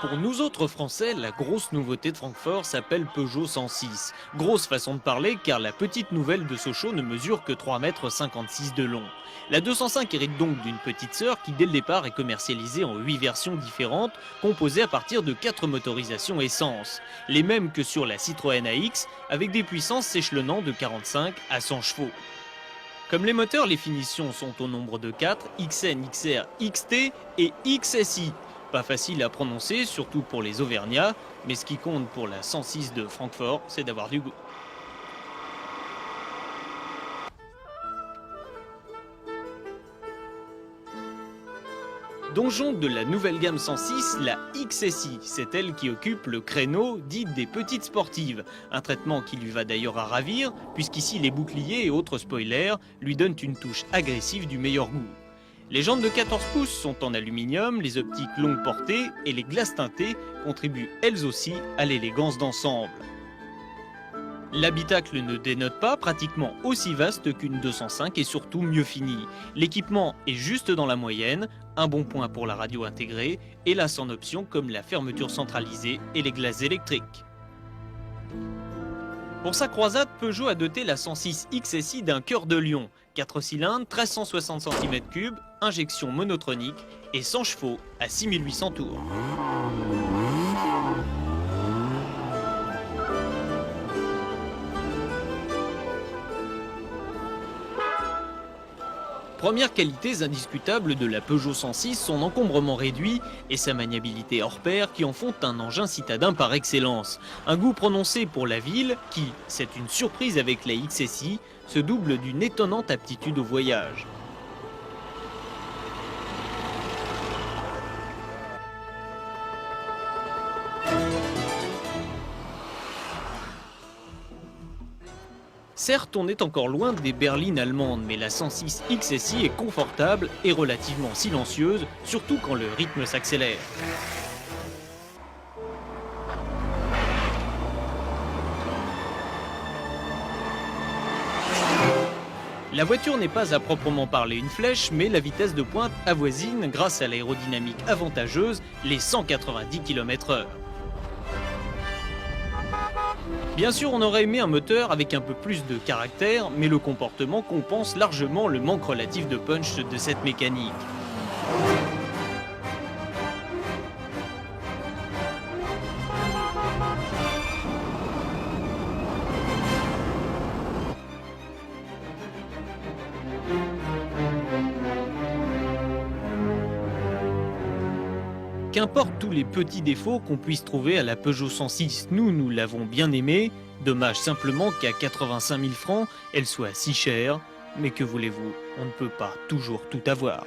Pour nous autres Français, la grosse nouveauté de Francfort s'appelle Peugeot 106. Grosse façon de parler car la petite nouvelle de Sochaux ne mesure que 3,56 m de long. La 205 hérite donc d'une petite sœur qui dès le départ est commercialisée en 8 versions différentes, composées à partir de 4 motorisations essence. Les mêmes que sur la Citroën AX, avec des puissances s'échelonnant de 45 à 100 chevaux. Comme les moteurs, les finitions sont au nombre de 4, XN, XR, XT et XSI. Pas facile à prononcer, surtout pour les Auvergnats, mais ce qui compte pour la 106 de Francfort, c'est d'avoir du goût. Donjon de la nouvelle gamme 106, la XSI, c'est elle qui occupe le créneau dit des petites sportives. Un traitement qui lui va d'ailleurs à ravir, puisqu'ici les boucliers et autres spoilers lui donnent une touche agressive du meilleur goût. Les jantes de 14 pouces sont en aluminium, les optiques longue portée et les glaces teintées contribuent elles aussi à l'élégance d'ensemble. L'habitacle ne dénote pas, pratiquement aussi vaste qu'une 205 et surtout mieux fini. L'équipement est juste dans la moyenne, un bon point pour la radio intégrée et là sans option comme la fermeture centralisée et les glaces électriques. Pour sa croisade, Peugeot a doté la 106 XSI d'un cœur de lion, 4 cylindres, 1360 cm3, injection monotronique et 100 chevaux à 6800 tours. Première qualité indiscutable de la Peugeot 106, son encombrement réduit et sa maniabilité hors pair qui en font un engin citadin par excellence. Un goût prononcé pour la ville qui, c'est une surprise avec la XSI, se double d'une étonnante aptitude au voyage. Certes, on est encore loin des berlines allemandes, mais la 106 XSI est confortable et relativement silencieuse, surtout quand le rythme s'accélère. La voiture n'est pas à proprement parler une flèche, mais la vitesse de pointe avoisine, grâce à l'aérodynamique avantageuse, les 190 km/h. Bien sûr, on aurait aimé un moteur avec un peu plus de caractère, mais le comportement compense largement le manque relatif de punch de cette mécanique. Qu'importe tous les petits défauts qu'on puisse trouver à la Peugeot 106, nous l'avons bien aimée. Dommage simplement qu'à 85 000 francs, elle soit si chère. Mais que voulez-vous, on ne peut pas toujours tout avoir.